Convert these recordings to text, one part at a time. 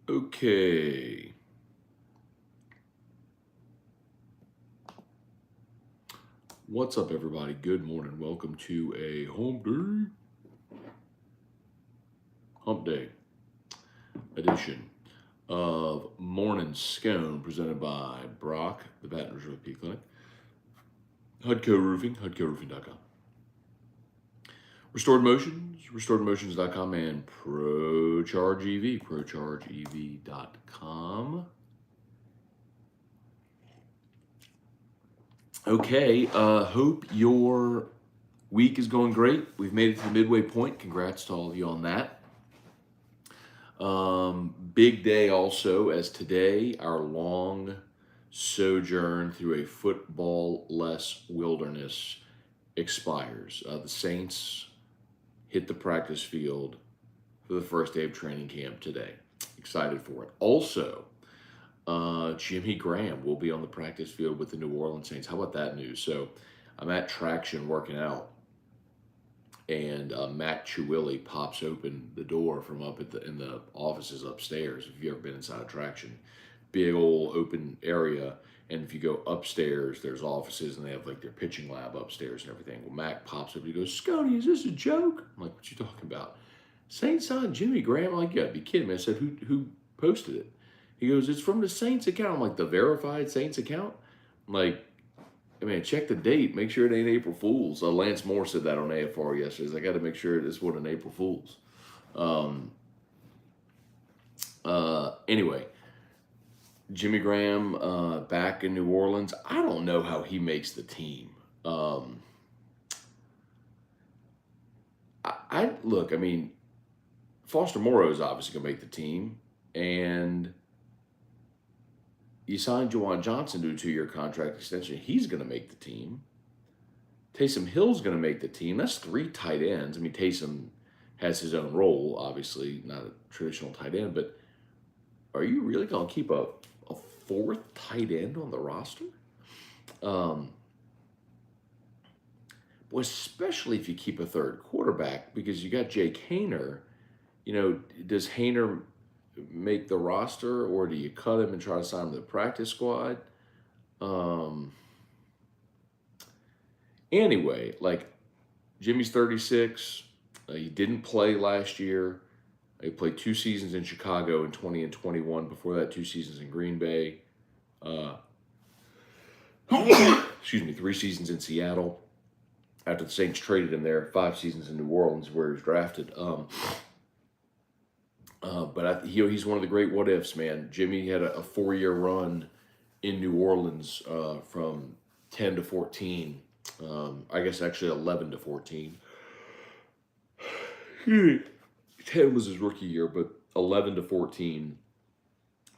Okay. What's up, everybody? Good morning. Welcome to a hump day edition of Morning Scone presented by Brock, the Baton Rouge Orthopedic Clinic, Hudco Roofing, HudcoRoofing.com, Restored Motions, RestoredMotions.com, and ProCharge EV, ProChargeEV.com. Okay, hope your week is going great. We've made it to the midway point. Congrats to all of you on that. Big day also, as today our long sojourn through a football-less wilderness expires. The Saints hit the practice field for the first day of training camp today. Excited for it. Also, Jimmy Graham will be on the practice field with the New Orleans Saints. How about that news? So I'm at Traction working out, and Mac Chiwilli pops open the door from up in the offices upstairs. If you've ever been inside a Traction, big old open area, and if you go upstairs, there's offices, and they have like their pitching lab upstairs and everything. Well, Mac pops up and he goes, "Scone, is this a joke?" I'm like, "What you talking about?" Saints signed Jimmy Graham. I'm like, "You gotta be kidding me." I said, "Who posted it?" He goes, "It's from the Saints account." I'm like, "The verified Saints account?" I'm like, I mean, check the date. Make sure it ain't April Fool's. Lance Moore said that on AFR yesterday. I got to make sure this wasn't April Fool's. Anyway, Jimmy Graham back in New Orleans. I don't know how he makes the team. I look. I mean, Foster Moreau is obviously going to make the team, and you signed Juwan Johnson to a 2-year contract extension. He's going to make the team. Taysom Hill's going to make the team. That's 3 tight ends. I mean, Taysom has his own role, obviously, not a traditional tight end, but are you really going to keep a 4th tight end on the roster? Well, especially if you keep a 3rd quarterback, because you got Jake Hayner. You know, does Hayner make the roster, or do you cut him and try to sign him to the practice squad? Anyway, like, Jimmy's 36. He didn't play last year. He played 2 seasons in Chicago in 20 and 21. Before that, 2 seasons in Green Bay. Excuse me, 3 seasons in Seattle. After the Saints traded him there, 5 seasons in New Orleans where he was drafted. But he's one of the great what ifs, man. Jimmy had a 4-year run in New Orleans from 10 to 14. I guess actually 11 to 14. 10 was his rookie year, but 11 to 14,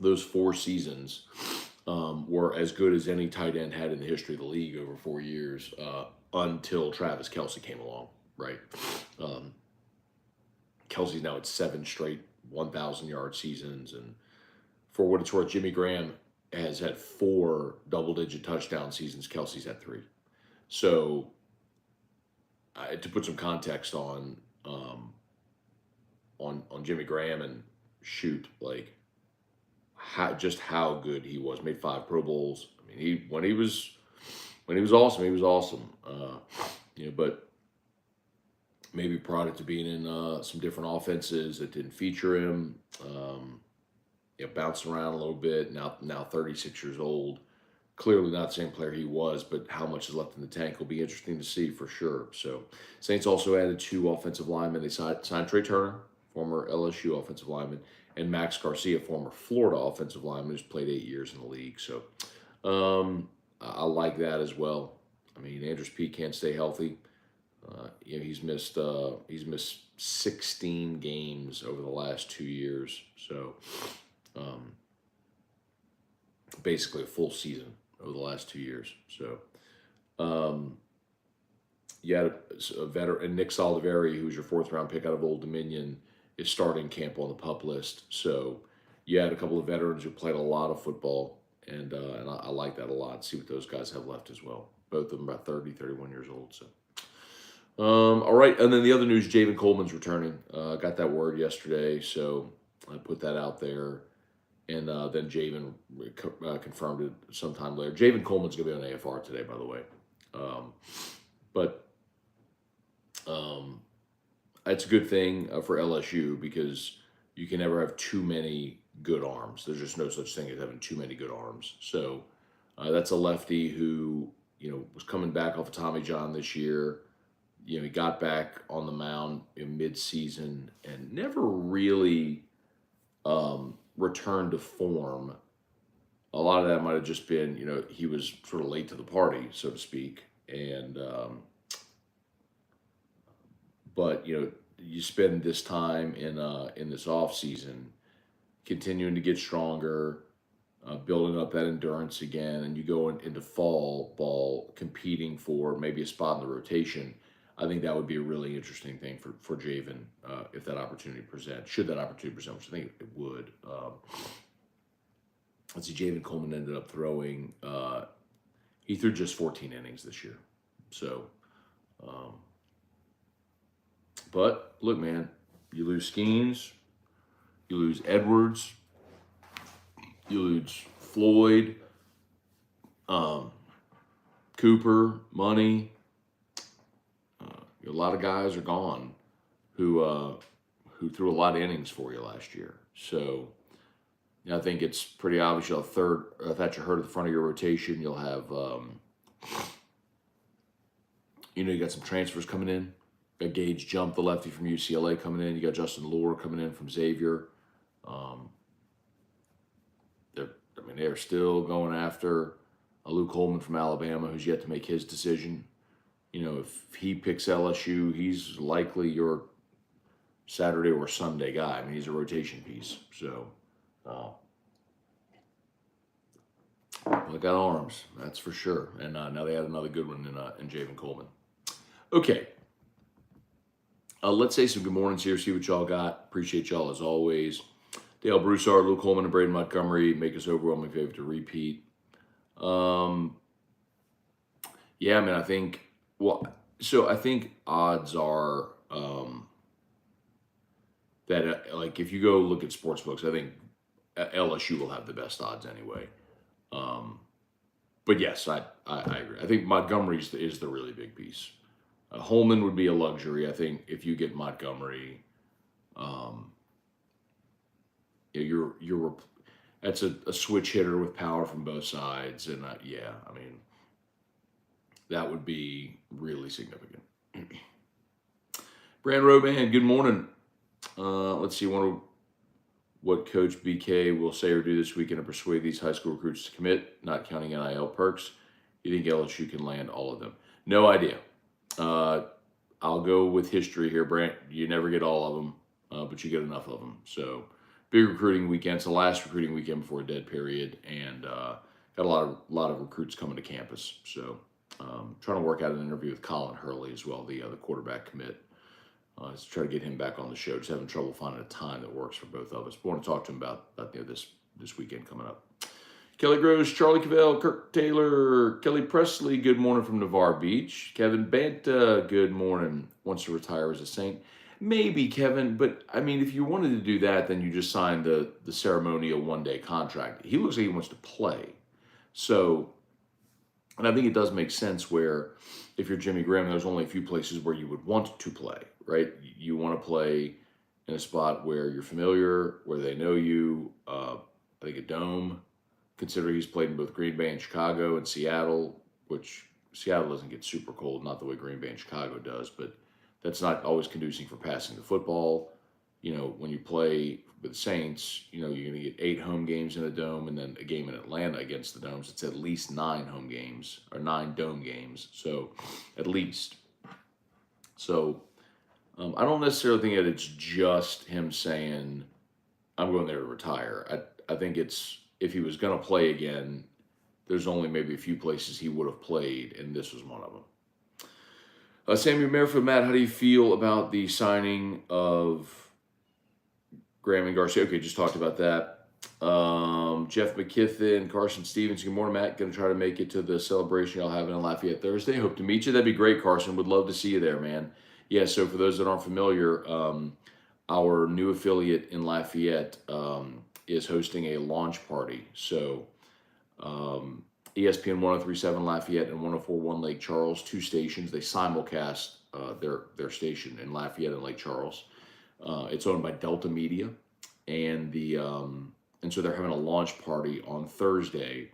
those 4 seasons were as good as any tight end had in the history of the league over 4 years until Travis Kelce came along, right? Kelsey's now at 7 straight 1,000-yard seasons. And for what it's worth, Jimmy Graham has had 4 double-digit touchdown seasons. Kelsey's had 3. So to put some context on Jimmy Graham, and shoot, like how good he was. Made 5 Pro Bowls. I mean, when he was awesome, he was awesome. But maybe product of being in some different offenses that didn't feature him. Bouncing around a little bit. Now 36 years old. Clearly not the same player he was, but how much is left in the tank will be interesting to see for sure. So, Saints also added 2 offensive linemen. They signed Trey Turner, former LSU offensive lineman, and Max Garcia, former Florida offensive lineman, who's played 8 years in the league. So, I like that as well. I mean, Andrews Pete can't stay healthy. He's missed 16 games over the last 2 years. So, basically a full season over the last 2 years. So, you had a veteran, and Nick Soliveri, who's your 4th-round pick out of Old Dominion, is starting camp on the PUP list. So, you had a couple of veterans who played a lot of football, and I like that a lot. See what those guys have left as well. Both of them about 30, 31 years old. So, all right. And then the other news, Javen Coleman's returning. Got that word yesterday, so I put that out there. and then Javen confirmed it sometime later. Javen Coleman's going to be on AFR today, by the way. But it's a good thing for LSU because you can never have too many good arms. There's just no such thing as having too many good arms. So that's a lefty who was coming back off of Tommy John this year. He got back on the mound in mid-season and never really returned to form. A lot of that might have just been, he was sort of late to the party, so to speak. And but you spend this time in this off season continuing to get stronger, building up that endurance again, and you go into fall ball competing for maybe a spot in the rotation. I think that would be a really interesting thing for Javen if that opportunity presents. Should that opportunity present, which I think it would. Let's see, Javen Coleman ended up throwing. He threw just 14 innings this year. So, but look, man, you lose Skeens, you lose Edwards, you lose Floyd, Cooper, Money. A lot of guys are gone who threw a lot of innings for you last year. So I think it's pretty obvious you'll have third Thatcher Hurd at the front of your rotation. You'll have you got some transfers coming in. Got Gage Jump, the lefty from UCLA, coming in. You got Justin Lohr coming in from Xavier. They're still going after Luke Coleman from Alabama, who's yet to make his decision. If he picks LSU, he's likely your Saturday or Sunday guy. I mean, he's a rotation piece. So, they got arms, that's for sure. And now they had another good one in Javen Coleman. Okay. Let's say some good mornings here, see what y'all got. Appreciate y'all as always. Dale Broussard, Luke Coleman, and Braden Montgomery make us overwhelming favorite to repeat. Yeah, man, I think odds are that like if you go look at sports books, I think LSU will have the best odds anyway. But yes, I agree. I think Montgomery is the really big piece. Holman would be a luxury. I think if you get Montgomery, that's a switch hitter with power from both sides, and that would be really significant. Brand Roban, good morning. Let's see, what Coach BK will say or do this weekend to persuade these high school recruits to commit, not counting NIL perks. You think LSU can land all of them? No idea. I'll go with history here, Brant. You never get all of them, but you get enough of them. So, big recruiting weekend. It's the last recruiting weekend before a dead period, and got a lot of recruits coming to campus. So, trying to work out an interview with Colin Hurley as well, the quarterback commit. Let's try to get him back on the show. Just having trouble finding a time that works for both of us. But I want to talk to him about this weekend coming up. Kelly Gross, Charlie Cavell, Kirk Taylor, Kelly Presley, good morning from Navarre Beach. Kevin Banta, good morning. Wants to retire as a Saint. Maybe, Kevin, but I mean, if you wanted to do that, then you just signed the ceremonial one-day contract. He looks like he wants to play. So, and I think it does make sense where if you're Jimmy Graham, there's only a few places where you would want to play, right? You want to play in a spot where you're familiar, where they know you. I think a dome, considering he's played in both Green Bay and Chicago and Seattle, which Seattle doesn't get super cold, not the way Green Bay and Chicago does, but that's not always conducive for passing the football. When you play with the Saints, you're going to get 8 home games in a dome and then a game in Atlanta against the Domes. It's at least 9 home games or 9 dome games. So at least. So I don't necessarily think that it's just him saying, I'm going there to retire. I think it's, if he was going to play again, there's only maybe a few places he would have played, and this was one of them. Samuel Merrifield, Matt, how do you feel about the signing of Graham and Garcia? Okay, just talked about that. Jeff McKithen, Carson Stevens, good morning, Matt. Going to try to make it to the celebration y'all having in Lafayette Thursday. Hope to meet you. That'd be great, Carson. Would love to see you there, man. Yeah, so for those that aren't familiar, our new affiliate in Lafayette, is hosting a launch party. So ESPN 1037 Lafayette and 1041 Lake Charles, two stations. They simulcast their station in Lafayette and Lake Charles. It's owned by Delta Media, and and so they're having a launch party on Thursday.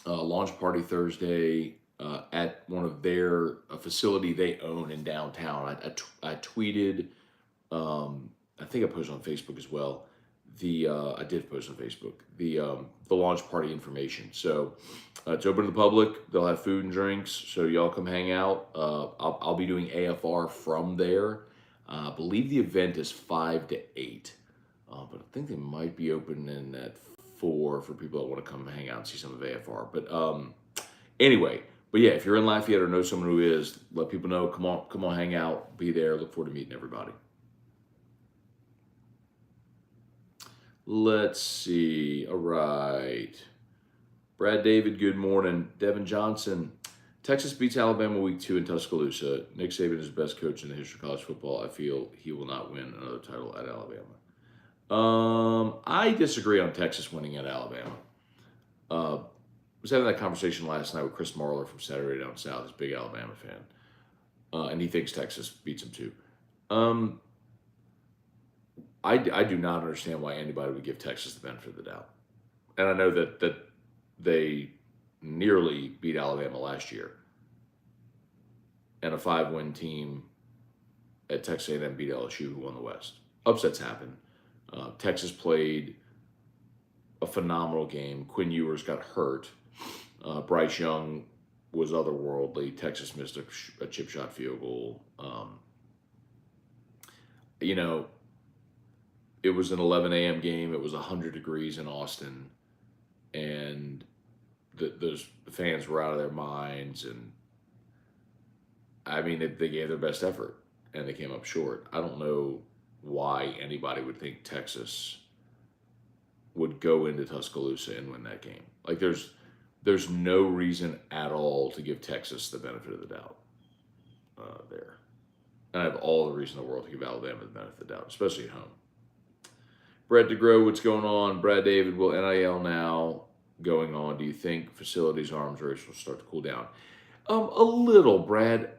Launch party Thursday at one of their a facility they own in downtown. I tweeted. I think I posted on Facebook as well. I did post on Facebook the launch party information. So it's open to the public. They'll have food and drinks. So y'all come hang out. I'll be doing AFR from there. I believe the event is 5 to 8, but I think they might be opening at 4 for people that want to come hang out and see some of AFR. But anyway, but yeah, if you're in Lafayette or know someone who is, let people know. Come on, hang out, be there. Look forward to meeting everybody. Let's see. All right. Brad David, good morning. Devin Johnson. Texas beats Alabama week 2 in Tuscaloosa. Nick Saban is the best coach in the history of college football. I feel he will not win another title at Alabama. I disagree on Texas winning at Alabama. I was having that conversation last night with Chris Marler from Saturday Down South. He's a big Alabama fan. And he thinks Texas beats him too. I do not understand why anybody would give Texas the benefit of the doubt. And I know that they nearly beat Alabama last year. And a 5-win team at Texas A&M beat LSU, who won the West. Upsets happen. Texas played a phenomenal game. Quinn Ewers got hurt. Bryce Young was otherworldly. Texas missed a chip shot field goal. It was an 11 a.m. game. It was 100 degrees in Austin. And those fans were out of their minds. And, I mean, they gave their best effort. And they came up short. I don't know why anybody would think Texas would go into Tuscaloosa and win that game. Like, there's no reason at all to give Texas the benefit of the doubt there. And I have all the reason in the world to give Alabama the benefit of the doubt, especially at home. Brett DeGrow, what's going on? Brad David, will NIL now going on? Do you think facilities arms race will start to cool down? A little, Brad.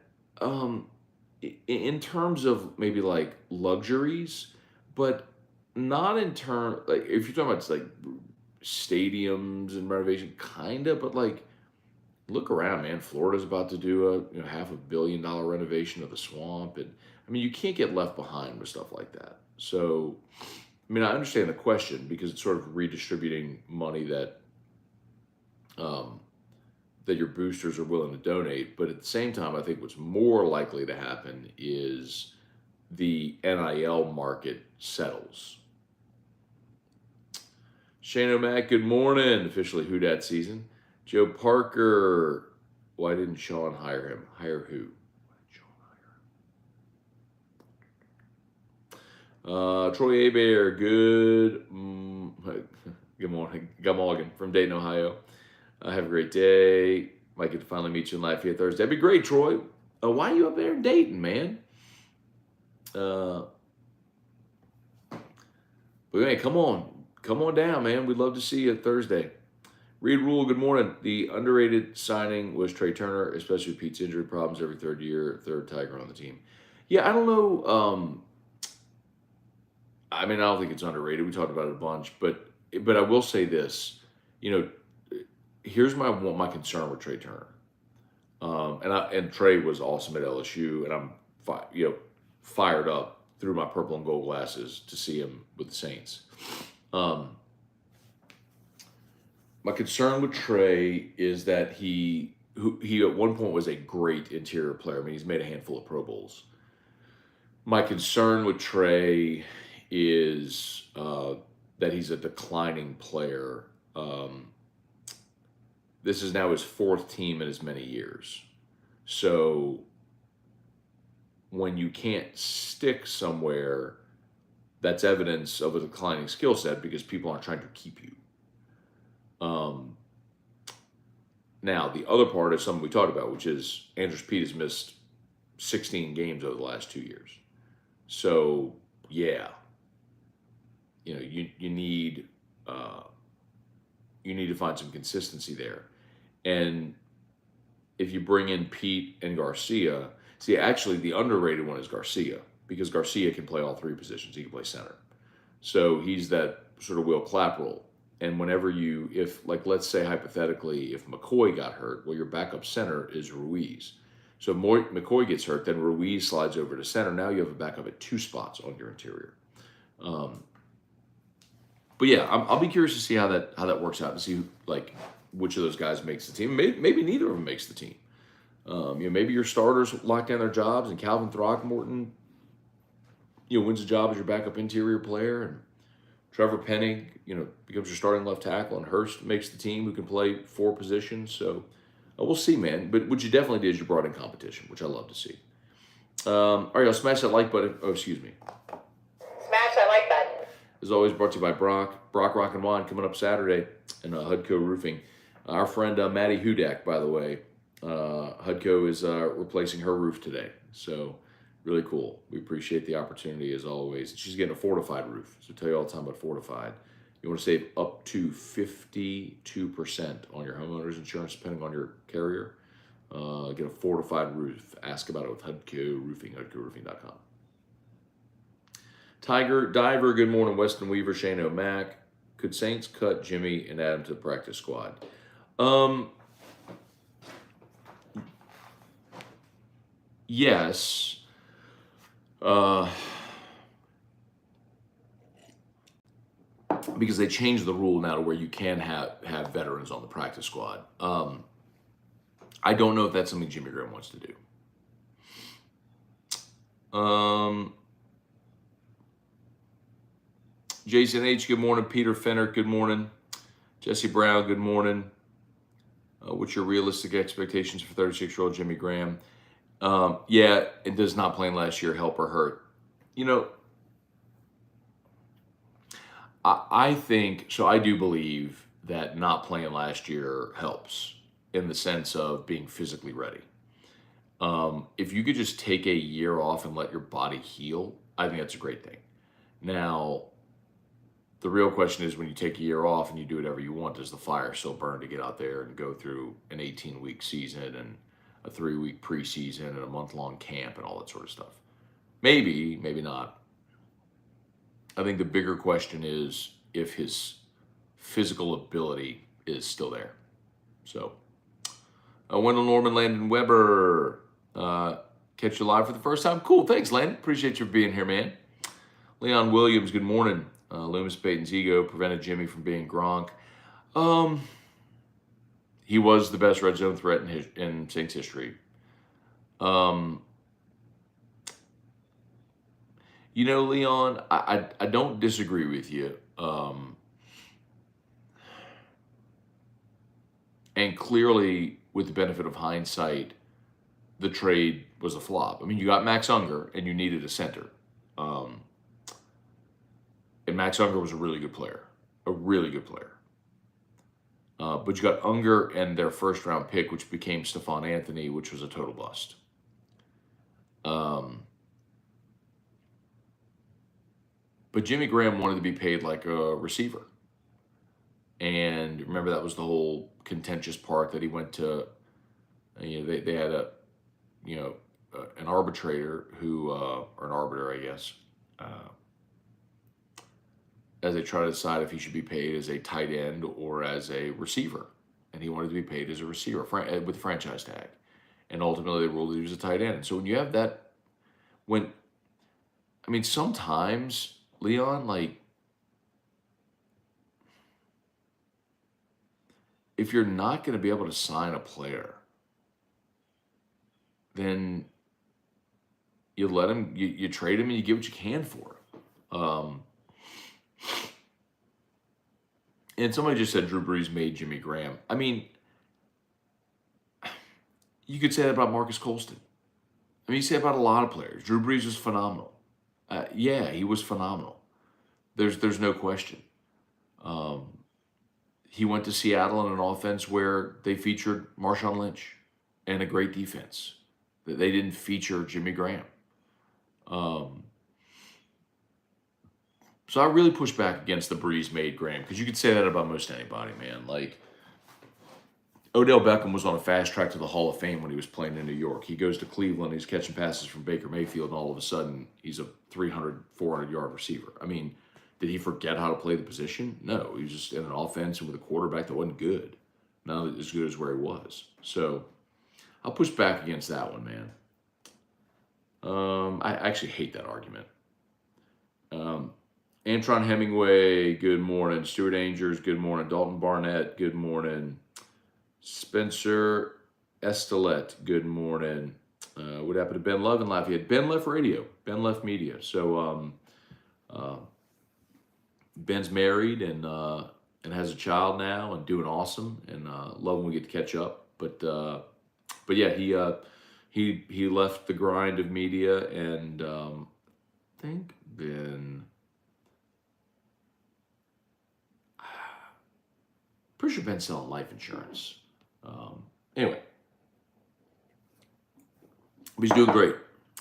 In terms of maybe like luxuries, but not in terms, like if you're talking about like stadiums and renovation, kind of, but like look around, man. Florida's about to do a $500 million renovation of the swamp, and I mean you can't get left behind with stuff like that. So, I mean, I understand the question because it's sort of redistributing money that that your boosters are willing to donate. But at the same time, I think what's more likely to happen is the NIL market settles. Shane O'Mac, good morning. Officially Who Dat season. Joe Parker, why didn't Sean hire him? Hire who? Troy Abear, good morning. Gummalligan from Dayton, Ohio. Have a great day. Might get to finally meet you in Lafayette Thursday. That'd be great, Troy. Why are you up there in Dayton, man? But hey, come on down, man. We'd love to see you Thursday. Reed Rule, good morning. The underrated signing was Trey Turner, especially with Pete's injury problems every third year, third Tiger on the team. Yeah, I don't know. I mean, I don't think it's underrated. We talked about it a bunch, but I will say this. Here's my concern with Trey Turner. And Trey was awesome at LSU, and I'm fired up through my purple and gold glasses to see him with the Saints. My concern with Trey is that he at one point was a great interior player. I mean, he's made a handful of Pro Bowls. My concern with Trey is that he's a declining player. This is now his fourth team in as many years. So when you can't stick somewhere, that's evidence of a declining skill set because people aren't trying to keep you. Now, the other part is something we talked about, which is Andrews Pete has missed 16 games over the last 2 years. So, yeah. you need to find some consistency there. And if you bring in Pete and Garcia, see, actually the underrated one is Garcia because Garcia can play all three positions. He can play center, so he's that sort of Will Clapp role. And whenever if like let's say hypothetically, if McCoy got hurt, well, your backup center is Ruiz. So if McCoy gets hurt, then Ruiz slides over to center. Now you have a backup at two spots on your interior. But yeah, I'll be curious to see how that works out and see like which of those guys makes the team. Maybe neither of them makes the team. Maybe your starters lock down their jobs and Calvin Throckmorton, wins a job as your backup interior player, and Trevor Penning, becomes your starting left tackle, and Hurst makes the team who can play four positions. So we'll see, man. But what you definitely did is you brought in competition, which I love to see. All right, I'll smash that like button. Oh, excuse me. Smash that like button. As always, brought to you by Brock Rock and Wine, coming up Saturday, and Hudco Roofing. Our friend Maddie Hudak, by the way, Hudco is replacing her roof today. So really cool. We appreciate the opportunity as always. She's getting a fortified roof. So tell you all the time about fortified. You want to save up to 52% on your homeowner's insurance, depending on your carrier. Get a fortified roof. Ask about it with Hudco Roofing, HudcoRoofing.com. Tiger Diver, good morning. Weston Weaver, Shane O'Mac. Could Saints cut Jimmy and add him to the practice squad? Yes. Because they changed the rule now to where you can have veterans on the practice squad. I don't know if that's something Jimmy Graham wants to do. Jason H., good morning. Peter Fenner, good morning. Jesse Brown, good morning. What's your realistic expectations for 36-year-old Jimmy Graham? Yeah, it does not playing last year help or hurt. I think, so I do believe that not playing last year helps in the sense of being physically ready. If you could just take a year off and let your body heal, I think that's a great thing. Now, the real question is when you take a year off and you do whatever you want, does the fire still burn to get out there and go through an 18-week season and a 3-week preseason and a month-long camp and all that sort of stuff? Maybe, maybe not. I think the bigger question is if his physical ability is still there. So, Wendell Norman, Landon Weber, catch you live for the first time. Cool, thanks, Landon. Appreciate you being here, man. Leon Williams, good morning. Loomis Payton's ego prevented Jimmy from being Gronk. He was the best red zone threat in Saints history. Leon, I don't disagree with you. And clearly, with the benefit of hindsight, the trade was a flop. I mean, you got Max Unger, and you needed a center. And Max Unger was a really good player. But you got Unger and their first-round pick, which became Stephon Anthony, which was a total bust. But Jimmy Graham wanted to be paid like a receiver. And remember, that was the whole contentious part that he went to. They had an arbitrator who, or an arbiter, I guess, as they try to decide if he should be paid as a tight end or as a receiver. And he wanted to be paid as a receiver with the franchise tag. And ultimately, they ruled that he was a tight end. So when you have that, sometimes, Leon, if you're not going to be able to sign a player, then you let him, you trade him, and you get what you can for him. And somebody just said Drew Brees made Jimmy Graham. I mean, you could say that about Marcus Colston. You say about a lot of players. Drew Brees was phenomenal. Yeah, he was phenomenal. There's no question. He went to Seattle in an offense where they featured Marshawn Lynch and a great defense. They didn't feature Jimmy Graham. So I really push back against the Breeze made Graham, because you could say that about most anybody, man. Like, Odell Beckham was on a fast track to the Hall of Fame when he was playing in New York. He goes to Cleveland, he's catching passes from Baker Mayfield, and all of a sudden he's a 300, 400-yard receiver. I mean, did he forget how to play the position? No, he was just in an offense and with a quarterback that wasn't good. Not as good as where he was. So I'll push back against that one, man. I actually hate that argument. Antron Hemingway, good morning. Stuart Angers, good morning. Dalton Barnett, good morning. Spencer Estelet, good morning. What happened to Ben Love in Lafayette? Ben left radio. Ben left media. So Ben's married and has a child now and doing awesome, and love when we get to catch up. But yeah, he left the grind of media, and I think Ben. Pretty sure Ben's selling life insurance. Anyway, he's doing great.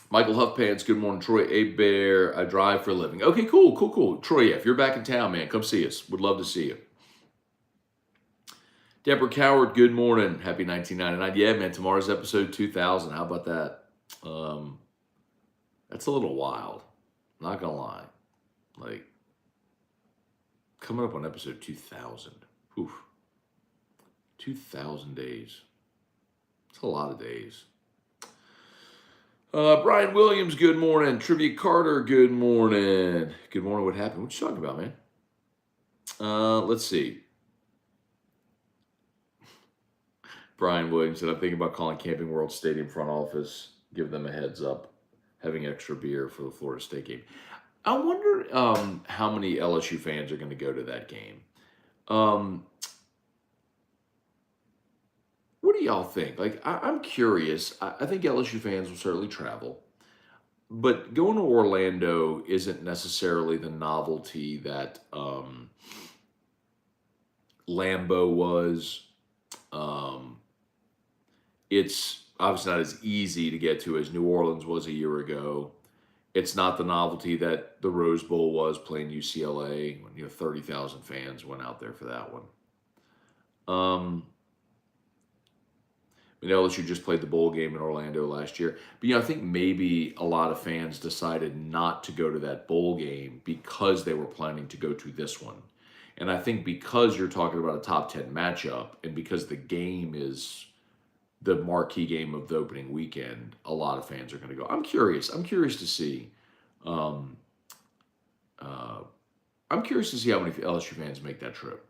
Michael Huffpants, good morning. Troy A. Bear, I drive for a living. Okay, cool. Troy, yeah, if you're back in town, man, come see us. Would love to see you. Deborah Coward, good morning. Happy 1999. Yeah, man, tomorrow's episode 2000. How about that? That's a little wild. Not gonna lie. Like, coming up on episode 2000. Oof. 2,000 days. It's a lot of days. Brian Williams, good morning. Trivia Carter, good morning. Good morning. What happened? What you talking about, man? Let's see. Brian Williams said, I'm thinking about calling Camping World Stadium front office, give them a heads up, having extra beer for the Florida State game. I wonder how many LSU fans are going to go to that game. What do y'all think? Like, I'm curious. I think LSU fans will certainly travel. But going to Orlando isn't necessarily the novelty that Lambeau was. It's obviously not as easy to get to as New Orleans was a year ago. It's not the novelty that the Rose Bowl was playing UCLA when 30,000 fans went out there for that one. LSU just played the bowl game in Orlando last year. But, I think maybe a lot of fans decided not to go to that bowl game because they were planning to go to this one. And I think because you're talking about a top 10 matchup and because the game is the marquee game of the opening weekend, a lot of fans are going to go. I'm curious to see. I'm curious to see how many LSU fans make that trip.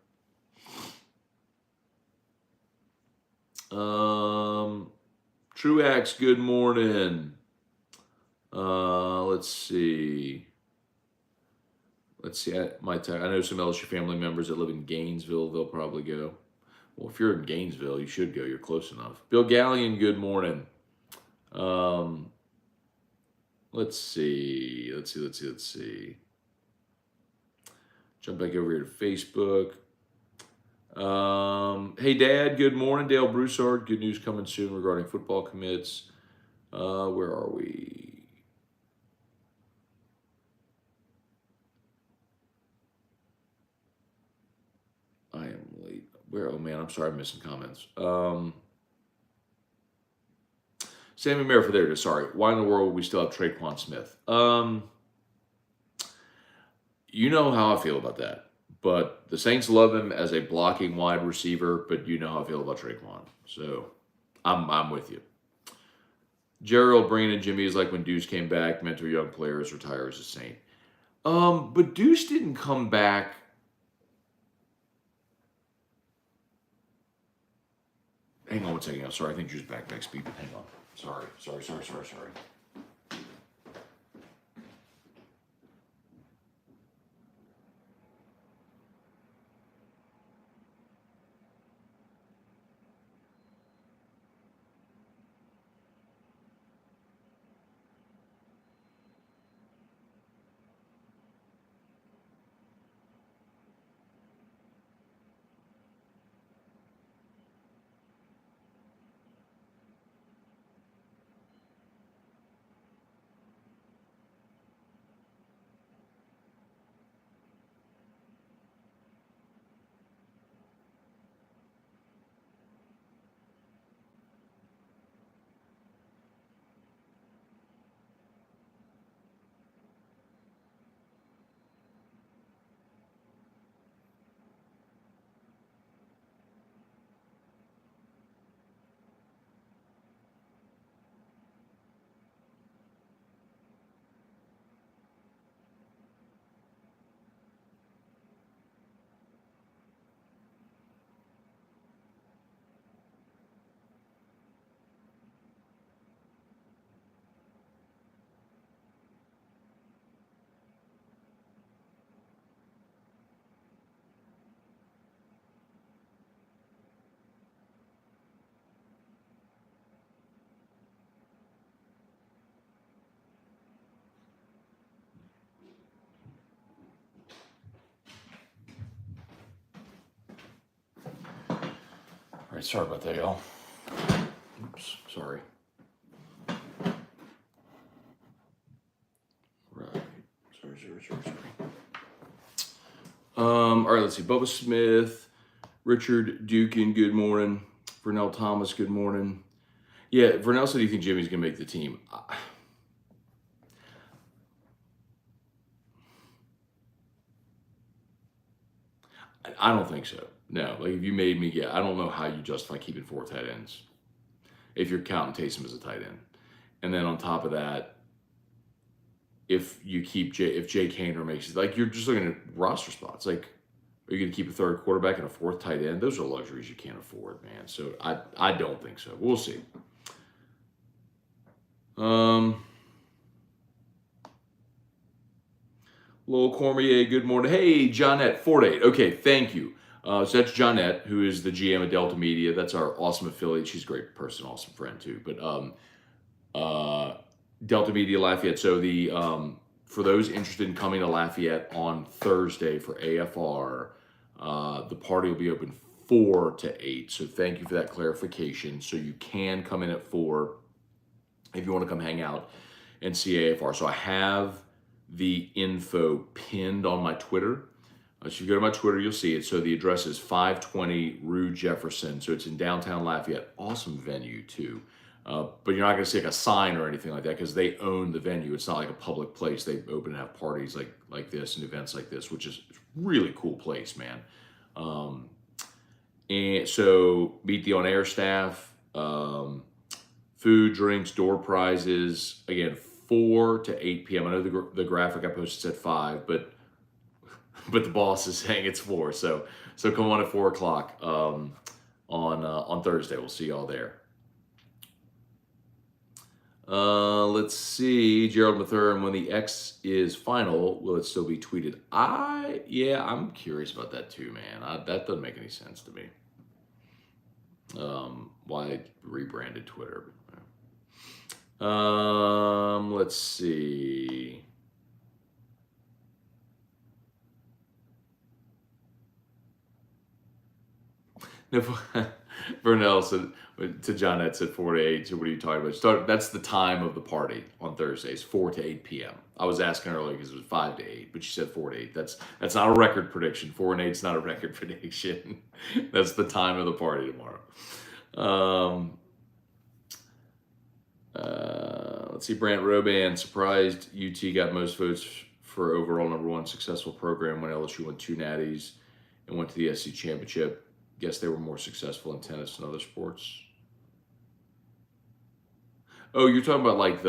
Truax, good morning. Let's see. I know some LSU family members that live in Gainesville. They'll probably go. Well, if you're in Gainesville, you should go. You're close enough. Bill Gallion, good morning. Let's see. Jump back over here to Facebook. Hey, Dad, good morning. Dale Broussard, good news coming soon regarding football commits. Where are we? I am late. Where? Oh, man, I'm sorry, I'm missing comments. Sammy Merrill, there it is. Sorry. Why in the world would we still have Traquan Smith? You know how I feel about that. But the Saints love him as a blocking wide receiver, but you know how I feel about Traquan. So I'm with you. Gerald, Breen, and Jimmy is like when Deuce came back, mentor young players, retire as a Saint. But Deuce didn't come back. Hang on one second. I'm sorry. I think Drew's back speed. Hang on. Sorry. right, sorry about that, y'all. Oops, sorry. Right. Sorry. All right, let's see. Bubba Smith, Richard Dukin, good morning. Vernell Thomas, good morning. Yeah, Vernell said, do you think Jimmy's going to make the team? I don't think so. No, like if you made me, I don't know how you justify keeping 4 tight ends if you're counting Taysom as a tight end. And then on top of that, if you keep if Jake Haener makes it, like you're just looking at roster spots. Like, are you going to keep a 3rd quarterback and a 4th tight end? Those are luxuries you can't afford, man. So I don't think so. We'll see. Lowell Cormier, good morning. Hey, Johnette, 4-8. Okay, thank you. So that's Johnette, who is the GM of Delta Media. That's our awesome affiliate. She's a great person, awesome friend too. But Delta Media Lafayette. So the for those interested in coming to Lafayette on Thursday for AFR, the party will be open 4 to 8. So thank you for that clarification. So you can come in at 4 if you want to come hang out and see AFR. So I have the info pinned on my Twitter. So if you go to my Twitter, you'll see it. So the address is 520 Rue Jefferson. So it's in downtown Lafayette. Awesome venue too. But you're not going to see like a sign or anything like that because they own the venue. It's not like a public place. They open and have parties like this and events like this, which is a really cool place, man. And so meet the on-air staff, food, drinks, door prizes. Again, 4 to 8 p.m. I know the graphic I posted said 5, but the boss is saying it's 4. So come on at 4 o'clock on Thursday. We'll see y'all there. Let's see. Gerald Mathur, when the X is final, will it still be tweeted? I'm curious about that too, man. That doesn't make any sense to me. Why they rebranded Twitter. Let's see. No, Vernell said to Johnette said 4 to 8. So what are you talking about? That's the time of the party on Thursdays, 4 to 8 p.m. I was asking earlier because it was 5 to 8, but she said 4 to 8. That's not a record prediction. 4 and 8 is not a record prediction. That's the time of the party tomorrow. Let's see. Brant Roban, surprised UT got most votes for overall #1 successful program when LSU won 2 natties and went to the SEC championship. Guess they were more successful in tennis and other sports. Oh, you're talking about like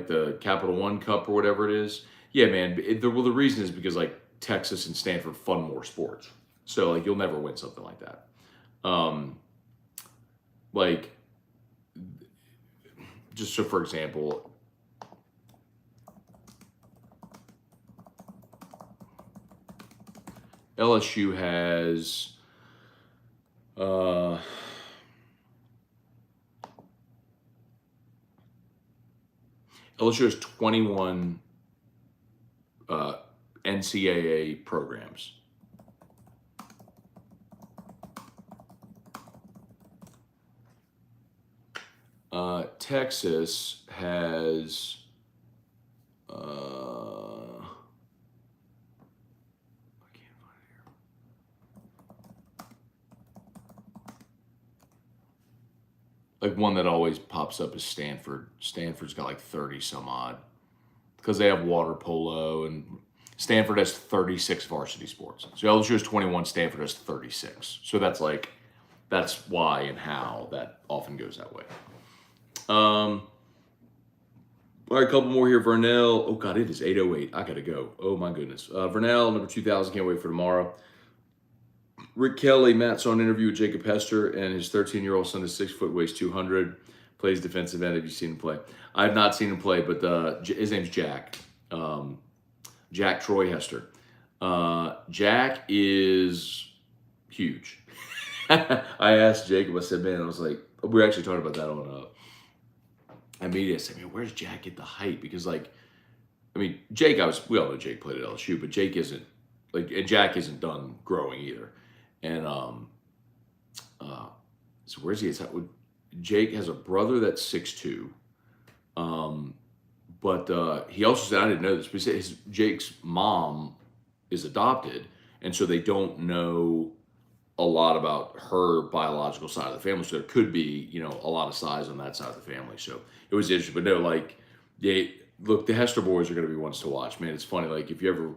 the Capital One Cup or whatever it is. Yeah, man. The reason is because like Texas and Stanford fund more sports, so like you'll never win something like that. Like, just so for example, LSU has LSU has 21 NCAA programs. Texas has I can't find it here. Like one that always pops up is Stanford. Stanford's got like 30 some odd because they have water polo, and Stanford has 36 varsity sports. So LSU has 21, Stanford has 36. So that's why and how that often goes that way. All right, a couple more here. Vernell. Oh, God, it is 8:08. I got to go. Oh, my goodness. Vernell, number 2,000. Can't wait for tomorrow. Rick Kelly, Matt saw an interview with Jacob Hester, and his 13-year-old son is 6 foot, weighs 200, plays defensive end. Have you seen him play? I have not seen him play, but his name's Jack. Jack Troy Hester. Jack is huge. I asked Jacob, I said, man, I was like, we were actually talking about that on media. I said, man, where's Jack get the height? Because Jake, we all know Jake played at LSU, but Jake isn't and Jack isn't done growing either. And so where's he? Jake has a brother that's 6'2". But he also said, I didn't know this, but he said Jake's mom is adopted, and so they don't know a lot about her biological side of the family. So there could be, a lot of size on that side of the family. So it was interesting. But no, like, look, the Hester boys are going to be ones to watch, man. It's funny, like if you ever,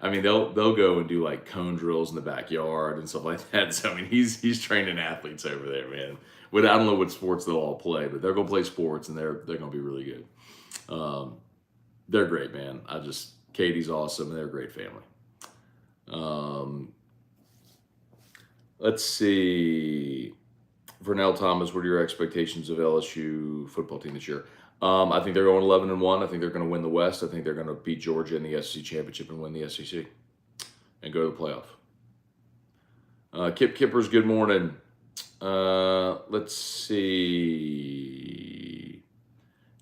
I mean, they'll go and do like cone drills in the backyard and stuff like that. So I mean, he's training athletes over there, man. I don't know what sports they'll all play, but they're gonna play sports and they're gonna be really good. They're great, man. Katie's awesome, and they're a great family. Let's see. Vernell Thomas, what are your expectations of LSU football team this year? I think they're going 11-1. I think they're going to win the West. I think they're going to beat Georgia in the SEC championship and win the SEC and go to the playoff. Kip Kippers, good morning. Let's see.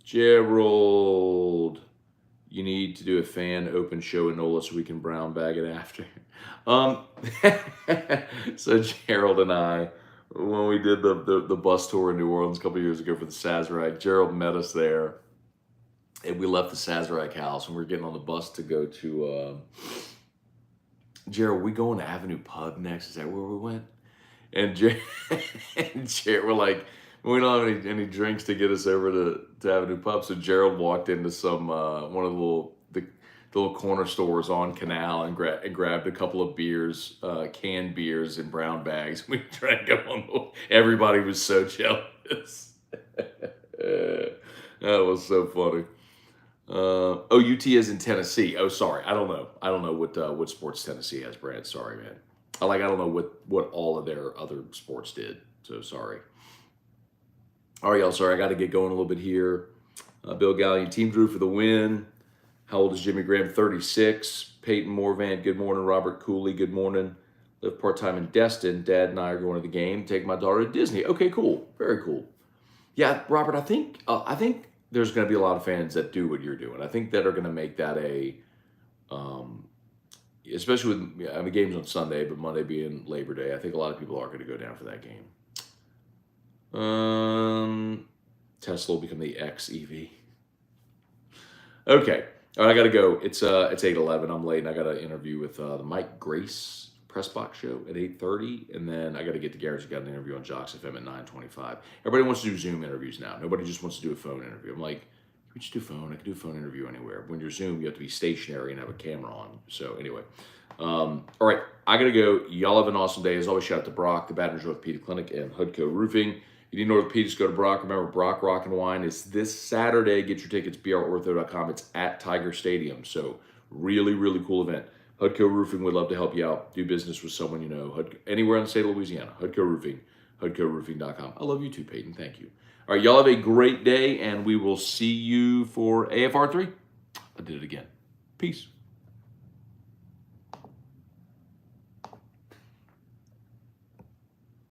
Gerald, you need to do a fan open show in NOLA so we can brown bag it after. So Gerald and I, when we did the bus tour in New Orleans a couple of years ago for the Sazerac, Gerald met us there, and we left the Sazerac house, and we were getting on the bus to go to, Gerald, we going to Avenue Pub next? Is that where we went? And Gerald, we're like, we don't have any drinks to get us over to Avenue Pub. So Gerald walked into some one of the little corner stores on Canal and grabbed a couple of beers, canned beers in brown bags. We drank them on everybody was so jealous. That was so funny. UT is in Tennessee. Oh, sorry. I don't know what sports Tennessee has, Brad. Sorry, man. I don't know what all of their other sports did. So sorry. All right, y'all. Sorry, I got to get going a little bit here. Bill Gallion, Team Drew for the win. How old is Jimmy Graham? 36. Peyton Morvan, good morning. Robert Cooley, good morning. Live part-time in Destin. Dad and I are going to the game. Take my daughter to Disney. Okay, cool. Very cool. Yeah, Robert, I think there's going to be a lot of fans that do what you're doing. I think that are going to make that especially with the game's on Sunday, but Monday being Labor Day, I think a lot of people are going to go down for that game. Tesla will become the X EV. Okay. All right, I got to go. It's 8:11. I'm late, and I got an interview with the Mike Grace press box show at 8:30, and then I got to get to Garrett's. Got an interview on Jocks FM at 9:25. Everybody wants to do Zoom interviews now. Nobody just wants to do a phone interview. I'm like, can we just do phone? I can do a phone interview anywhere. When you're Zoom, you have to be stationary and have a camera on. So anyway, all right, I got to go. Y'all have an awesome day. As always, shout out to Brock, the Baton Rouge Orthopedic Clinic, and Hudco Roofing. You need orthopedics, go to Brock. Remember, Brock Rock and Wine is this Saturday. Get your tickets, brortho.com. It's at Tiger Stadium. So really, really cool event. Hudco Roofing would love to help you out. Do business with someone you know. Anywhere in the state of Louisiana. Hudco Roofing. HudcoRoofing.com. I love you too, Peyton. Thank you. All right, y'all have a great day, and we will see you for AFR3. I did it again. Peace.